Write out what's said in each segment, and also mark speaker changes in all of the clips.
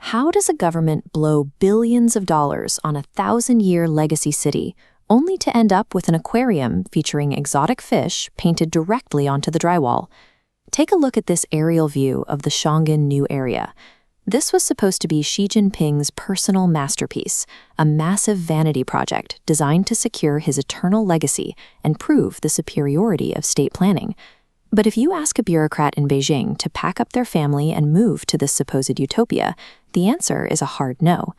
Speaker 1: How does a government blow billions of dollars on a 1,000-year legacy city only to end up with an aquarium featuring exotic fish painted directly onto the drywall? Take a look at this aerial view of the Xiong'an New Area. This was supposed to be Xi Jinping's personal masterpiece, a massive vanity project designed to secure his eternal legacy and prove the superiority of state planning. But if you ask a bureaucrat in Beijing to pack up their family and move to this supposed utopia, the answer is a hard no.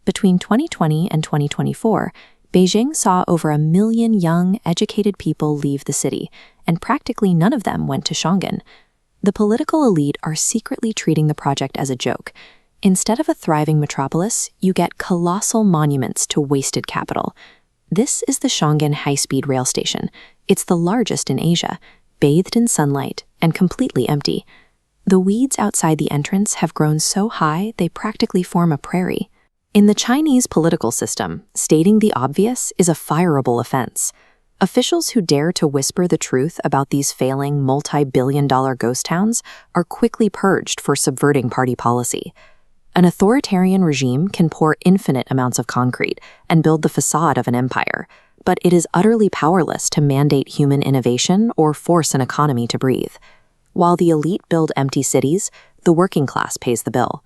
Speaker 1: Between 2020 and 2024, Beijing saw over 1 million young, educated people leave the city, and practically none of them went to Xiong'an. The political elite are secretly treating the project as a joke. Instead of a thriving metropolis, you get colossal monuments to wasted capital. This is the Xiong'an high-speed rail station. It's the largest in Asia, bathed in sunlight and completely empty. The weeds outside the entrance have grown so high they practically form a prairie. In the Chinese political system, stating the obvious is a fireable offense. Officials who dare to whisper the truth about these failing multi-billion-dollar ghost towns are quickly purged for subverting party policy. An authoritarian regime can pour infinite amounts of concrete and build the facade of an empire, but it is utterly powerless to mandate human innovation or force an economy to breathe. While the elite build empty cities, the working class pays the bill.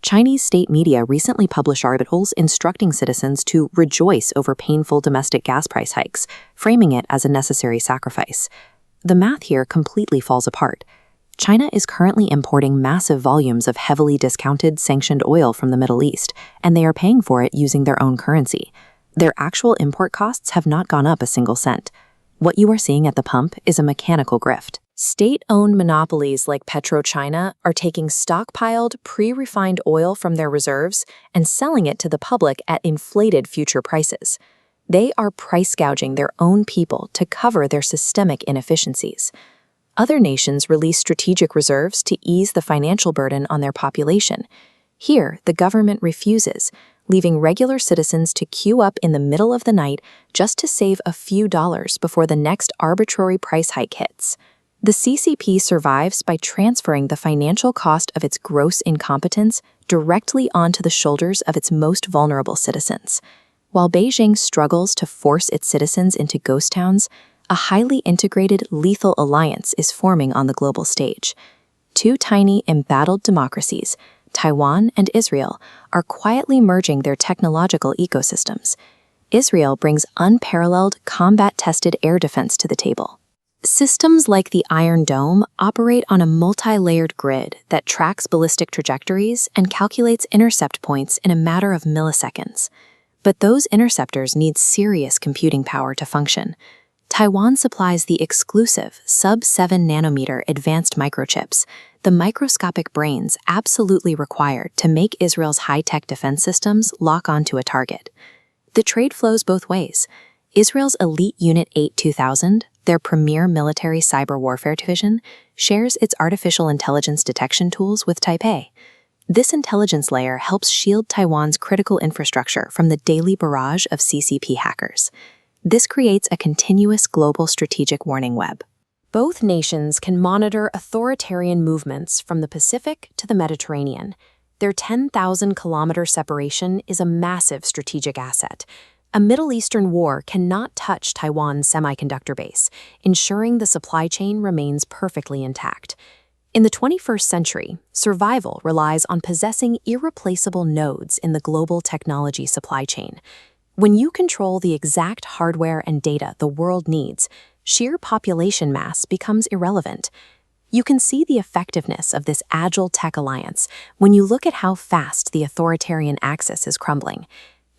Speaker 1: Chinese state media recently published articles instructing citizens to rejoice over painful domestic gas price hikes, framing it as a necessary sacrifice. The math here completely falls apart. China is currently importing massive volumes of heavily discounted, sanctioned oil from the Middle East, and they are paying for it using their own currency. Their actual import costs have not gone up a single cent. What you are seeing at the pump is a mechanical grift. State-owned monopolies like PetroChina are taking stockpiled, pre-refined oil from their reserves and selling it to the public at inflated future prices. They are price gouging their own people to cover their systemic inefficiencies. Other nations release strategic reserves to ease the financial burden on their population. Here, the government refuses, leaving regular citizens to queue up in the middle of the night just to save a few dollars before the next arbitrary price hike hits. The CCP survives by transferring the financial cost of its gross incompetence directly onto the shoulders of its most vulnerable citizens. While Beijing struggles to force its citizens into ghost towns, a highly integrated, lethal alliance is forming on the global stage. Two tiny, embattled democracies, Taiwan and Israel, are quietly merging their technological ecosystems. Israel brings unparalleled, combat-tested air defense to the table. Systems like the Iron Dome operate on a multi-layered grid that tracks ballistic trajectories and calculates intercept points in a matter of milliseconds. But those interceptors need serious computing power to function. Taiwan supplies the exclusive sub-7 nanometer advanced microchips, the microscopic brains absolutely required to make Israel's high-tech defense systems lock onto a target. The trade flows both ways. Israel's elite Unit 8-2000, their premier military cyber warfare division, shares its artificial intelligence detection tools with Taipei. This intelligence layer helps shield Taiwan's critical infrastructure from the daily barrage of CCP hackers. This creates a continuous global strategic warning web. Both nations can monitor authoritarian movements from the Pacific to the Mediterranean. Their 10,000-kilometer separation is a massive strategic asset. A Middle Eastern war cannot touch Taiwan's semiconductor base, ensuring the supply chain remains perfectly intact. In the 21st century, survival relies on possessing irreplaceable nodes in the global technology supply chain. When you control the exact hardware and data the world needs, sheer population mass becomes irrelevant. You can see the effectiveness of this agile tech alliance when you look at how fast the authoritarian axis is crumbling.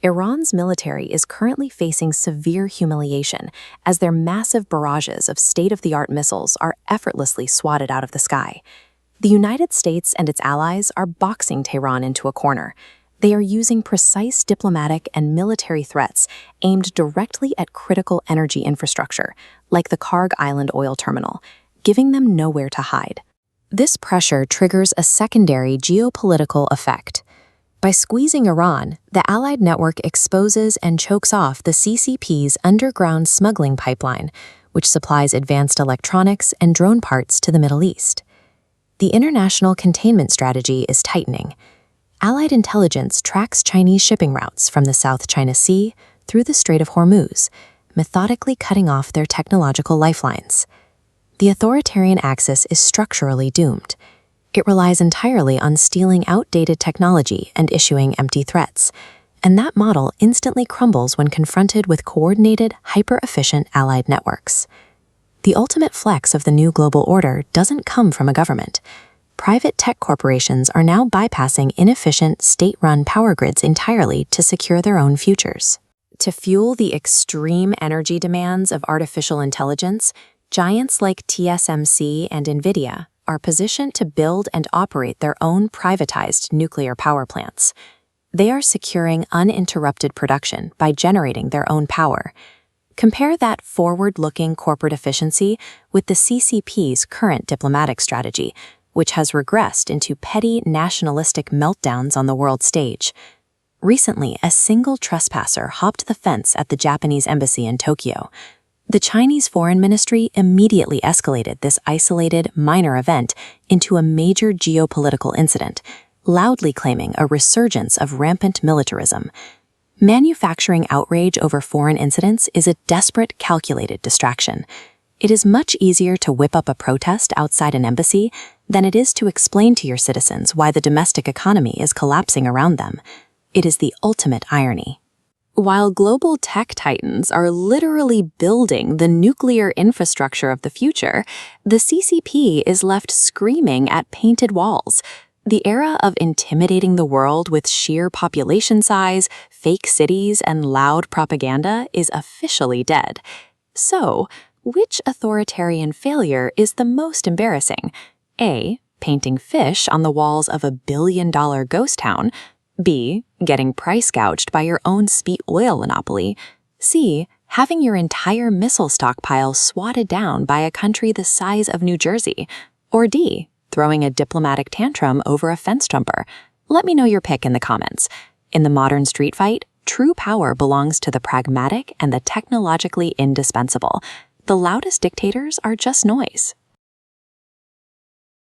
Speaker 1: Iran's military is currently facing severe humiliation as their massive barrages of state-of-the-art missiles are effortlessly swatted out of the sky. The United States and its allies are boxing Tehran into a corner. They are using precise diplomatic and military threats aimed directly at critical energy infrastructure, like the Karg Island oil terminal, giving them nowhere to hide. This pressure triggers a secondary geopolitical effect. By squeezing Iran, the Allied network exposes and chokes off the CCP's underground smuggling pipeline, which supplies advanced electronics and drone parts to the Middle East. The international containment strategy is tightening. Allied intelligence tracks Chinese shipping routes from the South China Sea through the Strait of Hormuz, methodically cutting off their technological lifelines. The authoritarian axis is structurally doomed. It relies entirely on stealing outdated technology and issuing empty threats, and that model instantly crumbles when confronted with coordinated, hyper-efficient allied networks. The ultimate flex of the new global order doesn't come from a government. Private tech corporations are now bypassing inefficient, state-run power grids entirely to secure their own futures. To fuel the extreme energy demands of artificial intelligence, giants like TSMC and NVIDIA are positioned to build and operate their own privatized nuclear power plants. They are securing uninterrupted production by generating their own power. Compare that forward-looking corporate efficiency with the CCP's current diplomatic strategy, which has regressed into petty nationalistic meltdowns on the world stage. Recently, a single trespasser hopped the fence at the Japanese embassy in Tokyo. The Chinese Foreign Ministry immediately escalated this isolated, minor event into a major geopolitical incident, loudly claiming a resurgence of rampant militarism. Manufacturing outrage over foreign incidents is a desperate, calculated distraction. It is much easier to whip up a protest outside an embassy than it is to explain to your citizens why the domestic economy is collapsing around them. It is the ultimate irony. While global tech titans are literally building the nuclear infrastructure of the future, the CCP is left screaming at painted walls. The era of intimidating the world with sheer population size, fake cities, and loud propaganda is officially dead. So, which authoritarian failure is the most embarrassing? A. Painting fish on the walls of a billion-dollar ghost town. B. Getting price gouged by your own speed oil monopoly. C. Having your entire missile stockpile swatted down by a country the size of New Jersey. Or D. Throwing a diplomatic tantrum over a fence jumper. Let me know your pick in the comments. In the modern street fight, true power belongs to the pragmatic and the technologically indispensable. The loudest dictators are just noise.